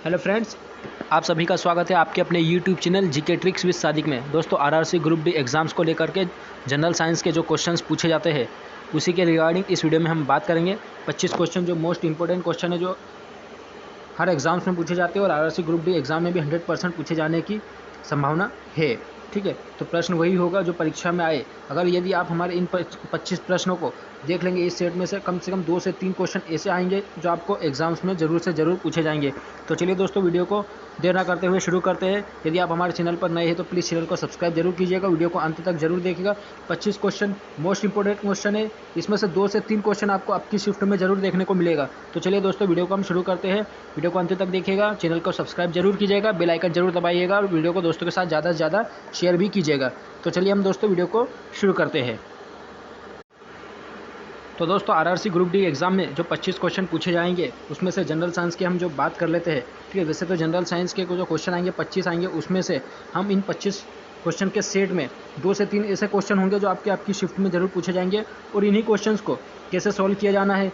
Hello friends, आप सभी का स्वागत है आपके अपने YouTube channel GK tricks with Sadiq में। दोस्तों, आरआरसी ग्रुप डी एग्ज़ाम्स को लेकर के जनरल साइंस के जो क्वेश्चंस पूछे जाते हैं उसी के रिगार्डिंग इस वीडियो में हम बात करेंगे। 25 क्वेश्चन जो मोस्ट इंपॉर्टेंट क्वेश्चन है, जो हर एग्ज़ाम्स में पूछे जाते हैं और आरआरसी ग्रुप डी एग्ज़ाम में भी 100% पूछे जाने की संभावना है। ठीक है, तो प्रश्न वही होगा जो परीक्षा में आए। अगर यदि आप हमारे इन 25 प्रश्नों को देख लेंगे, इस सेट में से कम 2 से 3 क्वेश्चन ऐसे आएंगे जो आपको एग्जाम्स में ज़रूर से ज़रूर पूछे जाएंगे। तो चलिए दोस्तों, वीडियो को देर ना करते हुए शुरू करते हैं। यदि आप हमारे चैनल पर नए हैं तो प्लीज़ चैनल को सब्सक्राइब जरूर कीजिएगा, वीडियो को अंत तक जरूर देखिएगा। 25 क्वेश्चन मोस्ट इंपॉर्टेंट क्वेश्चन है, इसमें से 2 से 3 क्वेश्चन आपको आपकी शिफ्ट में जरूर देखने को मिलेगा। तो चलिए दोस्तों, वीडियो को हम शुरू करते हैं। वीडियो को अंत तक देखिएगा, चैनल को सब्सक्राइब जरूर कीजिएगा, बेल आइकन जरूर दबाइएगा और वीडियो को दोस्तों के साथ ज़्यादा से ज़्यादा शेयर भी कीजिएगा। तो चलिए हम दोस्तों वीडियो को शुरू करते हैं। तो दोस्तों, आरआरसी ग्रुप डी एग्ज़ाम में जो 25 क्वेश्चन पूछे जाएंगे उसमें से जनरल साइंस की हम जो बात कर लेते हैं। ठीक है, वैसे तो जनरल साइंस के जो क्वेश्चन आएंगे 25 आएंगे, उसमें से हम इन 25 क्वेश्चन के सेट में 2 से 3 ऐसे क्वेश्चन होंगे जो आपकी शिफ्ट में ज़रूर पूछे जाएंगे। और इन्हीं क्वेश्चंस को कैसे सॉल्व किया जाना है,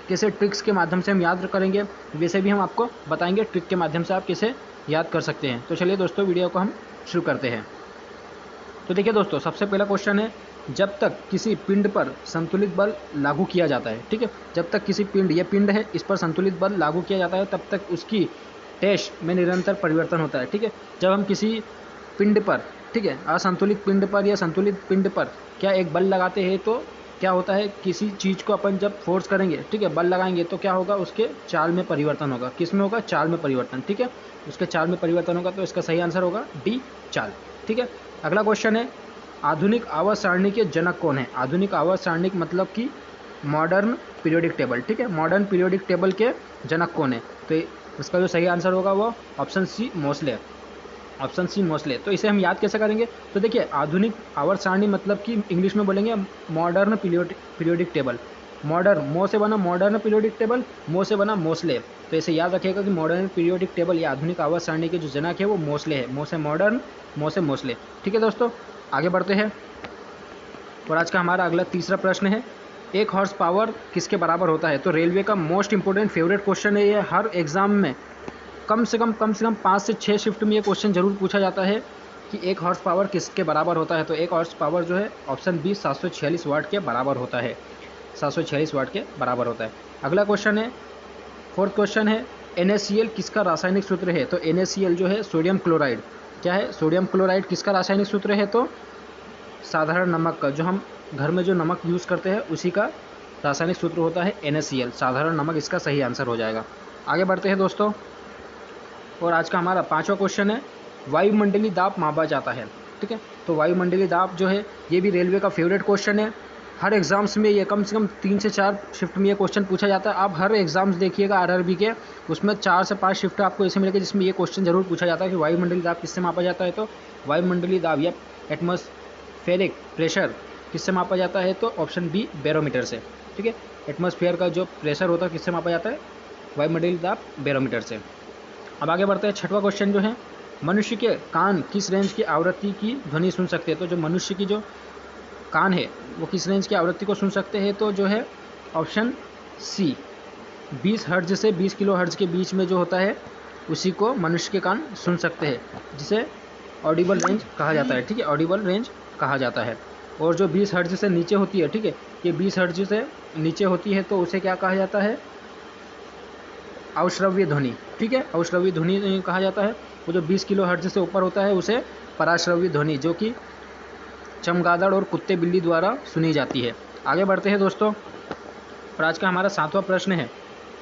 कैसे ट्रिक्स के माध्यम से हम याद करेंगे, वैसे भी हम आपको बताएंगे ट्रिक के माध्यम से आप कैसे याद कर सकते हैं। तो चलिए दोस्तों, वीडियो को हम शुरू करते हैं। तो देखिए दोस्तों, सबसे पहला क्वेश्चन है, जब तक किसी पिंड पर संतुलित बल लागू किया जाता है। ठीक है, जब तक किसी पिंड, ये पिंड है, इस पर संतुलित बल लागू किया जाता है तब तक उसकी डैश में निरंतर परिवर्तन होता है। ठीक है, जब हम किसी पिंड पर, ठीक है, असंतुलित पिंड पर या संतुलित पिंड पर क्या एक बल लगाते हैं तो क्या होता है, किसी चीज़ को अपन जब फोर्स करेंगे, ठीक है, बल लगाएंगे तो क्या होगा, उसके चाल में परिवर्तन होगा। किस में होगा? चाल में परिवर्तन। ठीक है, उसके चाल में परिवर्तन होगा, तो इसका सही आंसर होगा डी, चाल। ठीक है, अगला क्वेश्चन है, आधुनिक आवर्त सारणी के जनक कौन है? आधुनिक आवर्त सारणी मतलब कि मॉडर्न पीरियोडिक टेबल। ठीक है, मॉडर्न पीरियोडिक टेबल के जनक कौन है? तो इसका जो सही आंसर होगा वो option C, mostly. Option C, mostly. तो इसे हम याद कैसे करेंगे? तो देखिए, आधुनिक आवर्त सारणी मतलब कि इंग्लिश में बोलेंगे मॉडर्न पीरियोडिक टेबल। मॉडर्न, मो से बना मॉडर्न पीरियोडिक टेबल, मो से बना मोस्ले। तो इसे याद रखिएगा कि मॉडर्न पीरियोडिक टेबल या आधुनिक आवर्त सारणी के जो जनक है वो मोस्ले है। मो से मॉडर्न, मो से मोस्ले। ठीक है दोस्तों, आगे बढ़ते हैं और आज का हमारा अगला तीसरा प्रश्न है, 1 हॉर्स पावर किसके बराबर होता है? तो रेलवे का मोस्ट इंपोर्टेंट फेवरेट क्वेश्चन है ये। हर एग्जाम में कम से कम 5 से 6 शिफ्ट में ये क्वेश्चन जरूर पूछा जाता है कि 1 हॉर्स पावर किसके बराबर होता है। तो 1 हॉर्स पावर जो है ऑप्शन बी 746 वाट के बराबर होता है। 746 वाट के बराबर होता है। अगला क्वेश्चन है, 4th क्वेश्चन है, NaCl किसका रासायनिक सूत्र है? तो NaCl जो है सोडियम क्लोराइड। क्या है? सोडियम क्लोराइड किसका रासायनिक सूत्र है? तो साधारण नमक का, जो हम घर में जो नमक यूज़ करते हैं उसी का रासायनिक सूत्र होता है NaCl, साधारण नमक। इसका सही आंसर हो जाएगा। आगे बढ़ते हैं दोस्तों और आज का हमारा 5वां क्वेश्चन है, वायुमंडलीय दाब मापा जाता है। ठीक है, तो वायुमंडलीय दाब जो है ये भी रेलवे का फेवरेट क्वेश्चन है। हर एग्जाम्स में ये कम से कम 3 से 4 शिफ्ट में ये क्वेश्चन पूछा जाता है। आप हर एग्जाम्स देखिएगा आरआरबी के, उसमें 4 से 5 शिफ्ट आपको ऐसे मिलेगा जिसमें ये क्वेश्चन जरूर पूछा जाता है कि वायुमंडलीय दाब किससे मापा जाता है। तो वायुमंडलीय दाब या एटमॉस्फेरिक प्रेशर किससे मापा जाता है? तो ऑप्शन बी, बैरोमीटर से। ठीक है, एटमॉस्फेयर का जो प्रेशर होता है किससे मापा जाता है? वायुमंडलीय दाब बैरोमीटर से। अब आगे बढ़ते हैं। 6वां क्वेश्चन जो है, मनुष्य के कान किस रेंज की आवृत्ति की ध्वनि सुन सकते हैं? तो जो मनुष्य की जो कान है वो किस रेंज की आवृत्ति को सुन सकते हैं? तो जो है ऑप्शन सी, 20 हर्ट्ज से 20 किलो हर्ट्ज के बीच में जो होता है उसी को मनुष्य के कान सुन सकते हैं, जिसे ऑडिबल रेंज कहा जाता है। ठीक है, ऑडिबल रेंज कहा जाता है। और जो 20 हर्ट्ज से नीचे होती है, ठीक है, ये 20 हर्ट्ज से नीचे होती है तो उसे क्या कहा जाता है? अवश्रव्य ध्वनि। ठीक है, अवश्रव्य ध्वनि कहा जाता है। वो जो 20 किलो हर्ट्ज से ऊपर होता है उसे पराश्रव्य ध्वनि, जो कि चमगादड़ और कुत्ते बिल्ली द्वारा सुनी जाती है। आगे बढ़ते हैं दोस्तों और आज का हमारा 7वां प्रश्न है,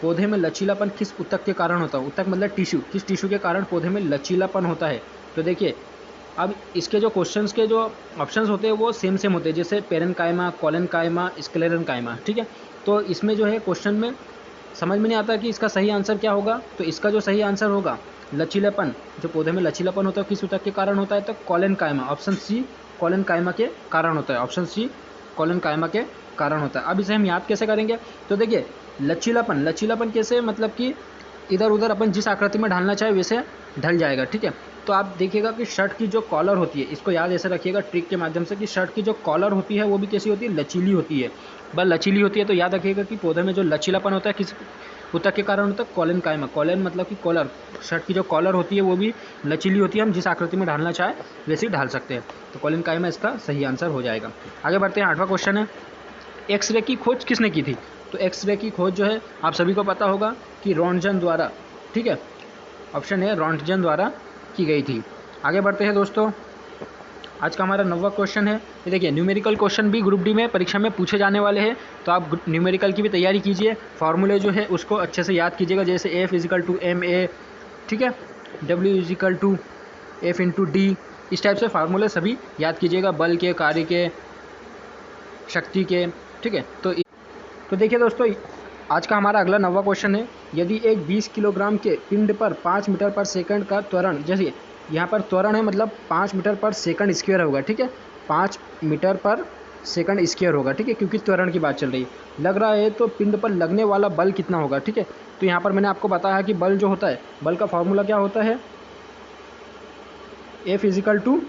पौधे में लचीलापन किस ऊतक के कारण होता है? ऊतक मतलब टिश्यू, किस टिश्यू के कारण पौधे में लचीलापन होता है? तो देखिए, अब इसके जो क्वेश्चंस के जो ऑप्शंस होते हैं वो सेम होते हैं, जैसे पेरेन्काइमा, कोलेनकाइमा, स्क्लेरेन्काइमा। ठीक है, तो इसमें जो है क्वेश्चन में समझ में नहीं आता कि इसका सही आंसर क्या होगा। तो इसका जो सही आंसर होगा, लचीलापन, जो पौधे में लचीलापन होता है किस ऊतक के कारण होता है? तो कोलेनकाइमा, ऑप्शन सी, कोलेनकाइमा के कारण होता है। ऑप्शन सी, कोलेनकाइमा के कारण होता है। अब इसे हम याद कैसे करेंगे? तो देखिए, लचीलापन कैसे, मतलब कि इधर उधर अपन जिस आकृति में ढालना चाहे वैसे ढल जाएगा। ठीक है, तो आप देखिएगा कि शर्ट की जो कॉलर होती है, इसको याद ऐसे रखिएगा ट्रिक के माध्यम से कि शर्ट की जो कॉलर होती है वो भी कैसी होती है? लचीली होती है। बस लचीली होती है। तो याद रखिएगा कि पौधे में जो लचीलापन होता है किस ऊतक के कारण होता है कॉलन कायमा। कॉलन मतलब कि कॉलर, शर्ट की जो कॉलर होती है वो भी लचीली होती है, हम जिस आकृति में ढालना चाहे वैसे ही ढाल सकते हैं। तो कॉलन कायमा इसका सही आंसर हो जाएगा। आगे बढ़ते हैं, 8वां क्वेश्चन है, एक्सरे की खोज किसने की थी? तो एक्सरे की खोज जो है आप सभी को पता होगा कि रॉन्टजन द्वारा, ठीक है, ऑप्शन है रॉन्टजन द्वारा की गई थी। आगे बढ़ते हैं दोस्तों, आज का हमारा 9वां क्वेश्चन है। ये देखिए, न्यूमेरिकल क्वेश्चन भी ग्रुप डी में परीक्षा में पूछे जाने वाले हैं, तो आप न्यूमेरिकल की भी तैयारी कीजिए। फार्मूले जो है उसको अच्छे से याद कीजिएगा, जैसे F equal to M A, ठीक है, W equal to F into D, इस टाइप से फार्मूले सभी याद कीजिएगा, बल के, कार्य के, शक्ति के, ठीक है। तो देखिए दोस्तों, आज का हमारा अगला 9वां क्वेश्चन है, यदि एक 20 किलोग्राम के पिंड पर 5 मीटर पर सेकंड का त्वरण, जैसे यहाँ पर त्वरण है मतलब 5 मीटर पर सेकंड स्क्वायर होगा, ठीक है, 5 मीटर पर सेकंड स्क्वायर होगा, ठीक है, क्योंकि त्वरण की बात चल रही है, लग रहा है, तो पिंड पर लगने वाला बल कितना होगा, ठीक है। तो यहाँ पर मैंने आपको बताया कि बल जो होता है, बल का फॉर्मूला क्या होता है, F equal to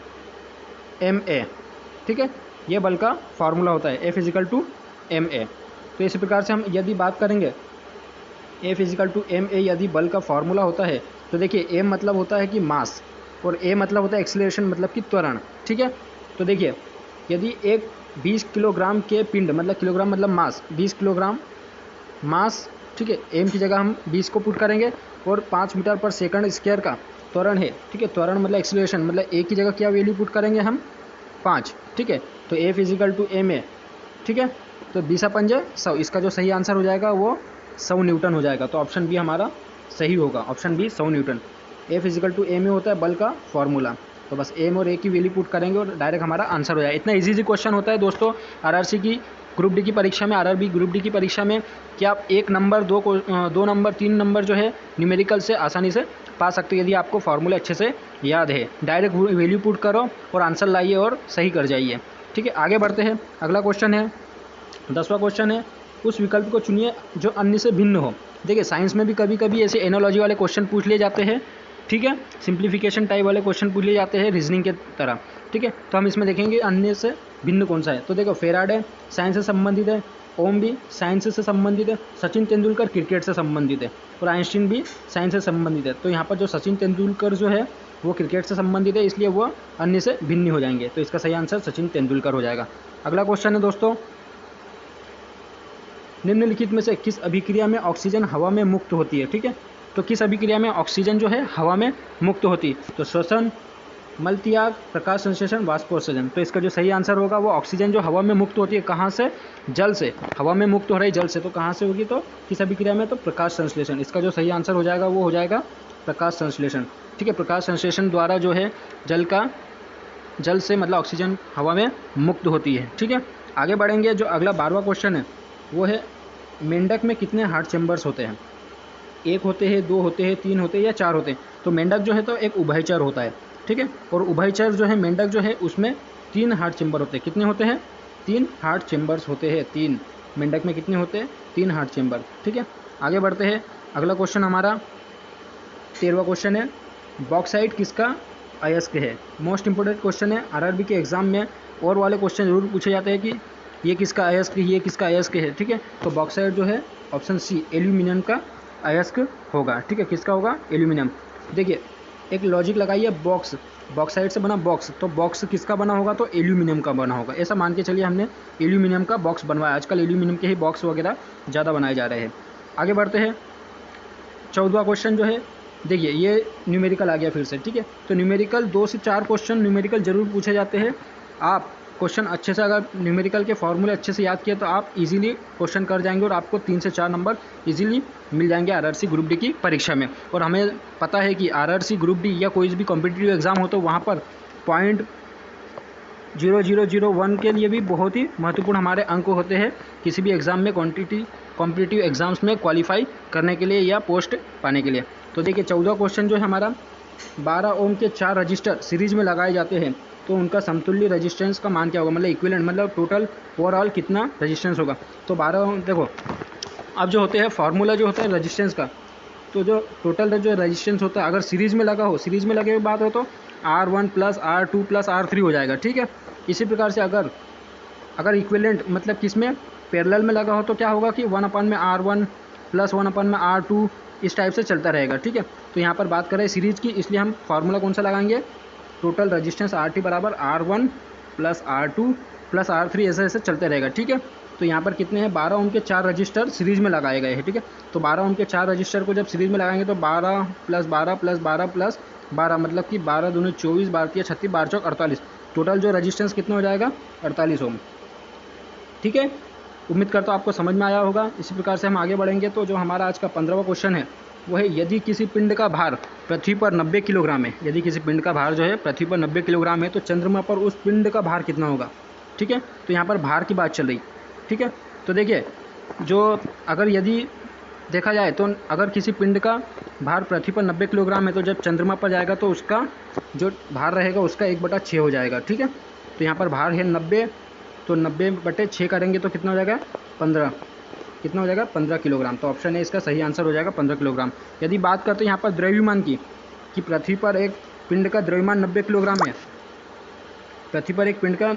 M A, ठीक है, ये बल का फार्मूला होता है, F equal to M A. तो इसी प्रकार से हम यदि बात करेंगे, F equal to M A यदि बल का फार्मूला होता है, तो देखिए एम मतलब होता है कि मास, और ए मतलब होता है एक्सीलरेशन, मतलब कि त्वरण, ठीक है। तो देखिए, यदि एक 20 किलोग्राम के पिंड, मतलब किलोग्राम मतलब मास, 20 किलोग्राम मास, ठीक है, एम की जगह हम 20 को पुट करेंगे, और 5 मीटर पर सेकंड स्क्वायर का त्वरण है, ठीक है, त्वरण मतलब एक्सीलरेशन, मतलब ए की जगह क्या वैल्यू पुट करेंगे हम 5, ठीक है। तो F equal to M A, ठीक है, तो 20 पंजे 100, इसका जो सही आंसर हो जाएगा वो 100 न्यूटन हो जाएगा। तो ऑप्शन बी हमारा सही होगा, option B 100 newton. F equal to M A होता है बल का फॉर्मूला, तो बस एम और ए की वैल्यू पुट करेंगे और डायरेक्ट हमारा आंसर हो जाएगा। इतना इजी क्वेश्चन होता है दोस्तों आरआरसी की ग्रुप डी की परीक्षा में, आरआरबी ग्रुप डी की परीक्षा में, कि आप 1 नंबर 2 नंबर 3 नंबर जो है न्यूमेरिकल से आसानी से पा सकते हो, यदि आपको फार्मूले अच्छे से याद है। डायरेक्ट वैल्यू पुट करो और आंसर लाइए और सही कर जाइए, ठीक है। आगे बढ़ते हैं, अगला क्वेश्चन है, 10वां क्वेश्चन है, उस विकल्प को चुनिए जो अन्य से भिन्न हो। देखिए, साइंस में भी कभी कभी ऐसे एनालॉजी वाले क्वेश्चन पूछ लिए जाते हैं, ठीक है, सिंप्लीफिकेशन टाइप वाले क्वेश्चन पूछ लिए जाते हैं रीजनिंग के तरह, ठीक है। तो हम इसमें देखेंगे अन्य से भिन्न कौन सा है। तो देखो, फेराडे साइंस से संबंधित है, ओम भी साइंस से संबंधित है, सचिन तेंदुलकर क्रिकेट से संबंधित है, और आइंस्टीन भी साइंस से संबंधित है। तो यहाँ पर जो सचिन तेंदुलकर जो है वो क्रिकेट से संबंधित है, इसलिए वो अन्य से भिन्न हो जाएंगे, तो इसका सही आंसर सचिन तेंदुलकर हो जाएगा। अगला क्वेश्चन है दोस्तों, निम्नलिखित में से किस अभिक्रिया में ऑक्सीजन हवा में मुक्त होती है, ठीक है। तो किस अभिक्रिया में ऑक्सीजन जो है हवा में मुक्त होती है, तो श्वसन, मलत्याग, प्रकाश संश्लेषण, वाष्पोत्सर्जन। तो इसका जो सही आंसर होगा वो ऑक्सीजन जो हवा में मुक्त होती है, कहाँ से, जल से, हवा में मुक्त हो रही जल से, तो कहाँ से होगी, तो किस अभिक्रिया में, तो प्रकाश संश्लेषण। इसका जो सही आंसर हो जाएगा वो हो जाएगा प्रकाश संश्लेषण, ठीक है। प्रकाश संश्लेषण द्वारा जो है जल से मतलब ऑक्सीजन हवा में मुक्त होती है, ठीक है। आगे बढ़ेंगे, जो अगला 12वां क्वेश्चन है वो है, मेंढक में कितने हार्ट चैम्बर्स होते हैं? 1 होते हैं, 2 होते हैं, 3 होते हैं या 4 होते हैं? तो मेंढक जो है तो एक उभयचर होता है, ठीक है, और उभयचर जो है मेंढक जो है उसमें 3 हार्ट चैम्बर होते हैं। कितने होते हैं? 3 हार्ट चैम्बर्स होते हैं, 3। मेंढक में कितने होते हैं? 3 हार्ट चैम्बर, ठीक है। आगे बढ़ते हैं, अगला क्वेश्चन हमारा 13वां क्वेश्चन है, बॉक्साइट किसका अयस्क है? मोस्ट इंपोर्टेंट क्वेश्चन है, आरआरबी के एग्जाम में और वाले क्वेश्चन जरूर पूछे जाते हैं कि ये किसका अयस्क है, ये किसका अयस्क है, ठीक है। तो बॉक्साइट जो है ऑप्शन सी एल्यूमिनियम का अयस्क होगा, ठीक है। किसका होगा? एल्यूमिनियम। देखिए, एक लॉजिक लगाइए, बॉक्साइट से बना बॉक्स, तो बॉक्स किसका बना होगा? तो एल्यूमिनियम का बना होगा। ऐसा मान के चलिए हमने एल्यूमिनियम का बॉक्स बनवाया। आजकल एल्यूमिनियम के ही बॉक्स वगैरह ज़्यादा बनाए जा रहे हैं। आगे बढ़ते हैं, 14वां क्वेश्चन जो है, देखिए ये न्यूमेरिकल आ गया फिर से, ठीक है। तो न्यूमेरिकल 2 से 4 क्वेश्चन न्यूमेरिकल जरूर पूछे जाते हैं। आप क्वेश्चन अच्छे से, अगर न्यूमेरिकल के फॉर्मूले अच्छे से याद किए तो आप इजीली क्वेश्चन कर जाएंगे और आपको 3 से 4 नंबर इजीली मिल जाएंगे आरआरसी ग्रुप डी की परीक्षा में। और हमें पता है कि आरआरसी ग्रुप डी या कोई भी कॉम्पिटिटिव एग्जाम हो तो वहाँ पर 0.0001 के लिए भी बहुत ही महत्वपूर्ण हमारे अंक होते हैं किसी भी एग्ज़ाम में, कॉम्पिटिटिव एग्जाम्स में क्वालिफाई करने के लिए या पोस्ट पाने के लिए। तो देखिए 14 क्वेश्चन जो है हमारा, 12 ओम के 4 रजिस्टर सीरीज में लगाए जाते हैं तो उनका समतुल्य रेजिस्टेंस का मान क्या होगा? मतलब इक्विवेलेंट, मतलब टोटल ओवरऑल कितना रेजिस्टेंस होगा? तो 12 ओम, देखो अब जो होते हैं फार्मूला जो होता है रेजिस्टेंस का, तो जो टोटल जो रेजिस्टेंस होता है अगर सीरीज़ में लगा हो, सीरीज़ में लगे हुए बात हो तो R1 + R2 + R3 हो जाएगा, ठीक है। इसी प्रकार से अगर इक्विवेलेंट मतलब किस में पैरेलल में लगा हो तो क्या होगा कि 1/R1 +1/R2 इस टाइप से चलता रहेगा, ठीक है। तो यहाँ पर बात करें सीरीज़ की, इसलिए हम फार्मूला कौन सा लगाएंगे, टोटल रजिस्टेंस RT बराबर R1 + R2 + R3 ऐसे ऐसे चलते रहेगा, ठीक है। तो यहाँ पर कितने हैं, 12 ओम के 4 रजिस्टर सीरीज़ में लगाए गए हैं, ठीक है। तो 12 ओम के 4 रजिस्टर को जब सीरीज़ में लगाएंगे तो 12 + 12 + 12 + 12 मतलब कि 12 दूनी 24, 12 तिया 36, 12 चौक 48, टोटल जो रजिस्टेंस कितना हो जाएगा, 48 ओम, ठीक है। उम्मीद करता हूँ आपको समझ में आया होगा। इसी प्रकार से हम आगे बढ़ेंगे। तो जो हमारा आज का 15वां क्वेश्चन है वो है, यदि किसी पिंड का भार पृथ्वी पर 90 किलोग्राम है, यदि किसी पिंड का भार जो है पृथ्वी पर 90 किलोग्राम है तो चंद्रमा पर उस पिंड का भार कितना होगा, ठीक है। तो यहाँ पर भार की बात चल रही, ठीक है। तो देखिए, जो अगर यदि देखा जाए तो अगर किसी पिंड का भार पृथ्वी पर 90 किलोग्राम है तो जब चंद्रमा पर जाएगा तो उसका जो भार रहेगा उसका 1/6 हो जाएगा, ठीक है। तो यहाँ पर भार है 90, तो 90/6 करेंगे तो कितना हो जाएगा, 15, कितना हो जाएगा, 15 किलोग्राम। तो ऑप्शन है इसका सही आंसर हो जाएगा 15 किलोग्राम। यदि बात करते हैं यहाँ पर द्रव्यमान की, कि पृथ्वी पर एक पिंड का द्रव्यमान 90 किलोग्राम है, पृथ्वी पर एक पिंड का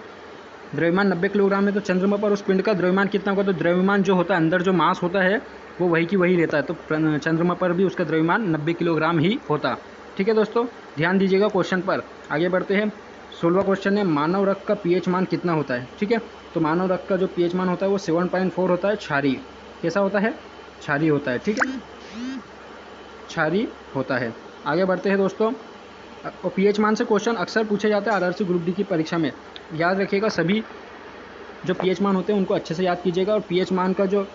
द्रव्यमान 90 किलोग्राम है तो चंद्रमा पर उस पिंड का द्रव्यमान कितना होगा, तो द्रव्यमान जो होता है अंदर जो मास होता है वो वही की वही रहता है, तो चंद्रमा पर भी उसका द्रव्यमान 90 किलोग्राम ही होता, ठीक है। दोस्तों ध्यान दीजिएगा क्वेश्चन पर। आगे बढ़ते हैं। 16वां क्वेश्चन है, मानव रक्त का पीएच मान कितना होता है, ठीक है। तो मानव रक्त का जो पीएच मान होता है वो 7.4 होता है, क्षारीय। कैसा होता है, क्षारीय होता है, ठीक है, क्षारीय होता है। आगे बढ़ते हैं दोस्तों। और पीएच मान से क्वेश्चन अक्सर पूछे जाते हैं आरआरसी ग्रुप डी की परीक्षा में। याद रखिएगा, सभी जो पीएच मान होते हैं उनको अच्छे से याद कीजिएगा। और पीएच मान का जो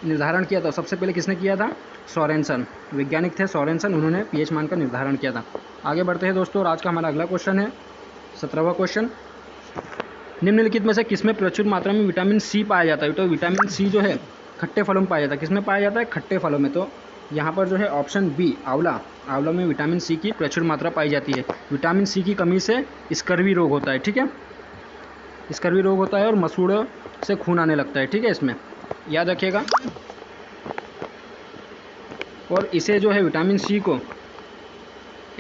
निर्धारण किया था सबसे पहले किसने किया था, सोरेनसन, वैज्ञानिक थे सोरेनसन, उन्होंने पीएच मान का निर्धारण किया था। आगे बढ़ते हैं दोस्तों। और आज का हमारा अगला क्वेश्चन है 17वां क्वेश्चन, निम्नलिखित में से किसमें प्रचुर मात्रा में विटामिन सी पाया जाता है। तो विटामिन सी जो है खट्टे फलों में पाया जाता है। किसमें पाया जाता है, खट्टे फलों में। तो यहाँ पर जो है ऑप्शन बी, आंवला, आंवला में विटामिन सी की प्रचुर मात्रा पाई जाती है। विटामिन सी की कमी से स्कर्वी रोग होता है, ठीक है, स्कर्वी रोग होता है और मसूड़ों से खून आने लगता है, ठीक है, इसमें याद रखिएगा। और इसे जो है विटामिन सी को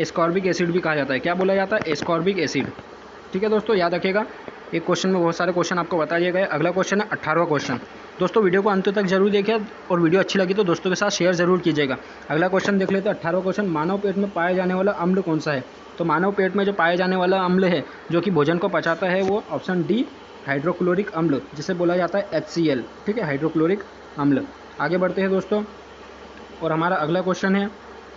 एस्कॉर्बिक एसिड भी कहा जाता है। क्या बोला जाता है, एस्कॉर्बिक एसिड, ठीक है दोस्तों, याद रखिएगा। एक क्वेश्चन में बहुत सारे क्वेश्चन आपको बता दिए गए। अगला क्वेश्चन है 18वां क्वेश्चन। दोस्तों वीडियो को अंत तक जरूर देखिए और वीडियो अच्छी लगी तो दोस्तों के साथ शेयर जरूर कीजिएगा। अगला क्वेश्चन देख लेते हैं। 18वां क्वेश्चन, मानव पेट में पाया जाने वाला अम्ल कौन सा है। तो मानव पेट में जो पाया जाने वाला अम्ल है जो कि भोजन को पचाता है वो ऑप्शन डी, हाइड्रोक्लोरिक अम्ल, जिसे बोला जाता है HCl, ठीक है, हाइड्रोक्लोरिक अम्ल। आगे बढ़ते हैं दोस्तों। और हमारा अगला क्वेश्चन है,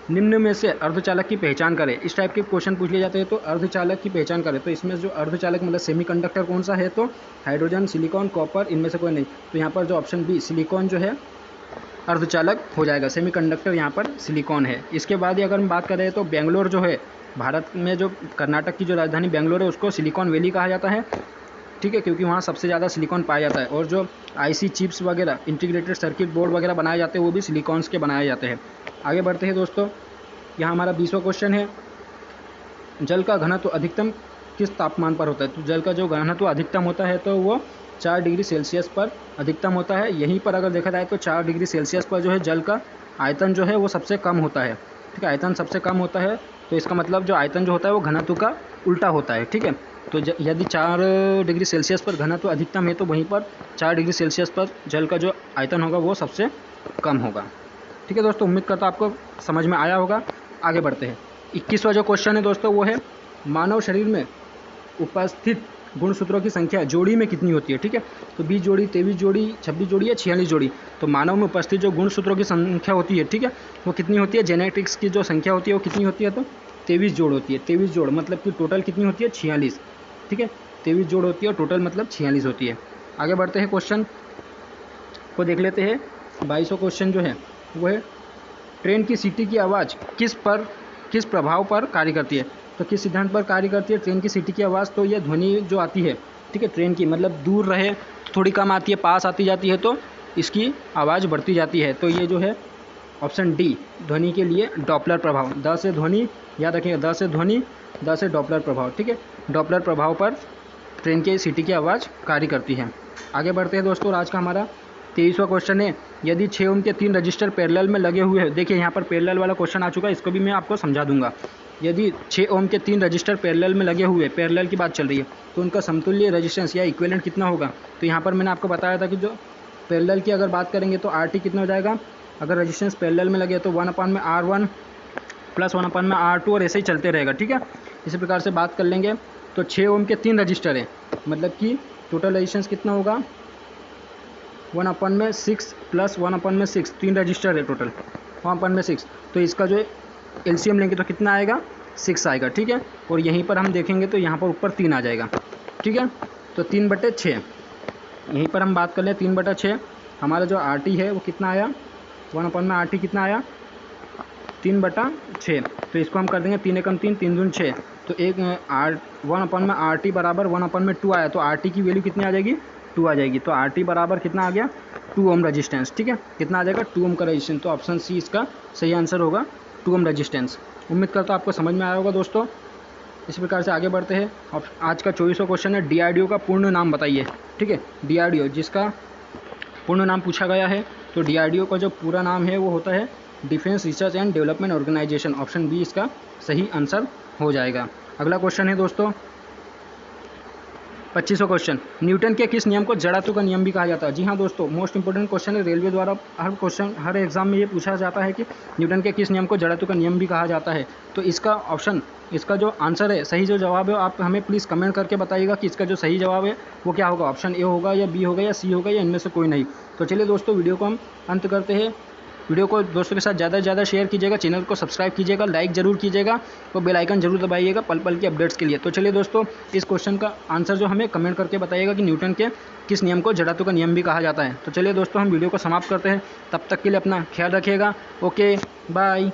निम्न में से अर्धचालक की पहचान करें। इस टाइप के क्वेश्चन पूछ लिए जाते हैं। तो अर्धचालक की पहचान करें, तो इसमें जो अर्धचालक मतलब सेमीकंडक्टर कौन सा है, तो हाइड्रोजन, सिलिकॉन, कॉपर, इनमें से कोई नहीं। तो यहाँ पर जो ऑप्शन बी, सिलिकॉन जो है अर्धचालक हो जाएगा। सेमीकंडक्टर यहाँ पर सिलिकॉन है। इसके बाद ही अगर हम बात करें तो बेंगलोर जो है, भारत में जो कर्नाटक की जो राजधानी बेंगलोर है उसको सिलिकॉन वैली कहा जाता है, ठीक है, क्योंकि वहाँ सबसे ज़्यादा सिलिकॉन पाया जाता है। और जो IC चिप्स वगैरह, इंटीग्रेटेड सर्किट बोर्ड वगैरह बनाए जाते हैं वो भी सिलिकॉन्स के बनाए जाते हैं। आगे बढ़ते हैं दोस्तों। यहाँ हमारा 20वां क्वेश्चन है, जल का घनत्व अधिकतम किस तापमान पर होता है। तो जल का जो घनत्व अधिकतम होता है तो वो 4 डिग्री सेल्सियस पर अधिकतम होता है। यहीं पर अगर देखा जाए तो 4 डिग्री सेल्सियस पर जो है जल का आयतन जो है वो सबसे कम होता है, ठीक है, आयतन सबसे कम होता है। तो इसका मतलब जो आयतन जो होता है वो घनत्व का उल्टा होता है, ठीक है। तो यदि 4 डिग्री सेल्सियस पर घनत्व अधिकतम है तो वहीं पर 4 डिग्री सेल्सियस पर जल का जो आयतन होगा वो सबसे कम होगा, ठीक है दोस्तों। उम्मीद करता आपको समझ में आया होगा। आगे बढ़ते हैं। 21वां जो क्वेश्चन है दोस्तों वो है, मानव शरीर में उपस्थित गुणसूत्रों की संख्या जोड़ी में कितनी होती है, ठीक है। तो 20 जोड़ी, 23 जोड़ी, 26 जोड़ी या 46 जोड़ी। तो मानव में उपस्थित जो गुणसूत्रों की संख्या होती है, ठीक है, वो कितनी होती है, जेनेटिक्स की जो संख्या होती है वो कितनी होती है, तो 23 जोड़ होती है। 23 जोड़ मतलब कि टोटल कितनी होती है, 46, ठीक है, 23 जोड़ होती है और टोटल मतलब 46 होती है। आगे बढ़ते हैं, क्वेश्चन को देख लेते हैं। 22वां क्वेश्चन जो है वो है, ट्रेन की सीटी की आवाज़ किस प्रभाव पर कार्य करती है। तो किस सिद्धांत पर कार्य करती है ट्रेन की सीटी की आवाज़। तो यह ध्वनि जो आती है, ठीक है, ट्रेन की मतलब दूर रहे तो थोड़ी कम आती है, पास आती जाती है तो इसकी आवाज़ बढ़ती जाती है। तो ये जो है ऑप्शन डी, ध्वनि के लिए डॉपलर प्रभाव। द से ध्वनि, याद रखिएगा, द से ध्वनि, द से डॉपलर प्रभाव, ठीक है, डॉपलर प्रभाव पर ट्रेन के सीटी की आवाज़ कार्य करती है। आगे बढ़ते हैं दोस्तों। आज का हमारा 23वां क्वेश्चन है, यदि 6 ओम के 3 रजिस्टर पैरेलल में लगे हुए हैं। देखिए यहाँ पर पैरेलल वाला क्वेश्चन आ चुका है, इसको भी मैं आपको समझा दूंगा। यदि 6 ओम के 3 रजिस्टर पैरेलल में लगे हुए, पैरेलल की बात चल रही है, तो उनका समतुल्य रेजिस्टेंस या इक्विवेलेंट कितना होगा। तो यहाँ पर मैंने आपको बताया था कि जो पैरेलल की अगर बात करेंगे तो RT कितना हो जाएगा, अगर रेजिस्टेंस पैरेलल में लगे तो 1/R1 प्लस 1/R2 और ऐसे ही चलते रहेगा। ठीक है, इसी प्रकार से बात कर लेंगे। तो 6 ओम के 3 रजिस्टर हैं, मतलब कि टोटल रेजिस्टेंस कितना होगा 1/6 प्लस 1/6, 3 रजिस्टर है टोटल 1/6। तो इसका जो एलसीएम लेंगे तो कितना आएगा 6 आएगा। ठीक है, और यहीं पर हम देखेंगे तो यहाँ पर ऊपर 3 आ जाएगा। ठीक है, तो 3/6 यहीं पर हम बात कर लें 3/6। हमारा जो RT है वो कितना आया 1/RT कितना आया 3/6। तो इसको हम कर देंगे 3 एकम 3 3 दूनी 6। तो एक 1/RT बराबर 1/2 आया, तो RT की वैल्यू कितनी आ जाएगी 2 आ जाएगी। तो RT बराबर कितना आ गया 2 ओम रजिस्टेंस। ठीक है, कितना आ जाएगा 2 ओम का रजिस्टेंस। तो ऑप्शन सी इसका सही आंसर होगा 2 ओम रजिस्टेंस। उम्मीद करता हूँ आपको समझ में आया होगा दोस्तों। इस प्रकार से आगे बढ़ते हैं। आज का 24वां क्वेश्चन है DRDO का पूर्ण नाम बताइए। ठीक है, DRDO जिसका पूर्ण नाम पूछा गया है, तो DRDO का जो पूरा नाम है वो होता है defence research and development organisation. Option B इसका सही आंसर हो जाएगा। अगला क्वेश्चन है दोस्तों 25वां क्वेश्चन, न्यूटन के किस नियम को जड़त्व का नियम भी कहा जाता है। जी हाँ दोस्तों, मोस्ट इंपोर्टेंट क्वेश्चन है। रेलवे द्वारा हर एग्जाम में ये पूछा जाता है कि न्यूटन के किस नियम को जड़त्व का नियम भी कहा जाता है। तो इसका जो आंसर है, सही जो जवाब है, आप हमें प्लीज़ कमेंट करके बताइएगा कि इसका जो सही जवाब है वो क्या होगा। ऑप्शन ए होगा या बी होगा या सी होगा या इनमें से कोई नहीं। तो चलिए दोस्तों, वीडियो को हम अंत करते हैं। वीडियो को दोस्तों के साथ ज़्यादा से ज़्यादा शेयर कीजिएगा, चैनल को सब्सक्राइब कीजिएगा, लाइक ज़रूर कीजिएगा और बेल आइकन जरूर दबाइएगा पल पल की अपडेट्स के लिए। तो चलिए दोस्तों, इस क्वेश्चन का आंसर जो हमें कमेंट करके बताइएगा कि न्यूटन के किस नियम को जड़त्व का नियम भी कहा जाता है। तो चलिए दोस्तों, हम वीडियो को समाप्त करते हैं। तब तक के लिए अपना ख्याल रखिएगा। Okay, bye.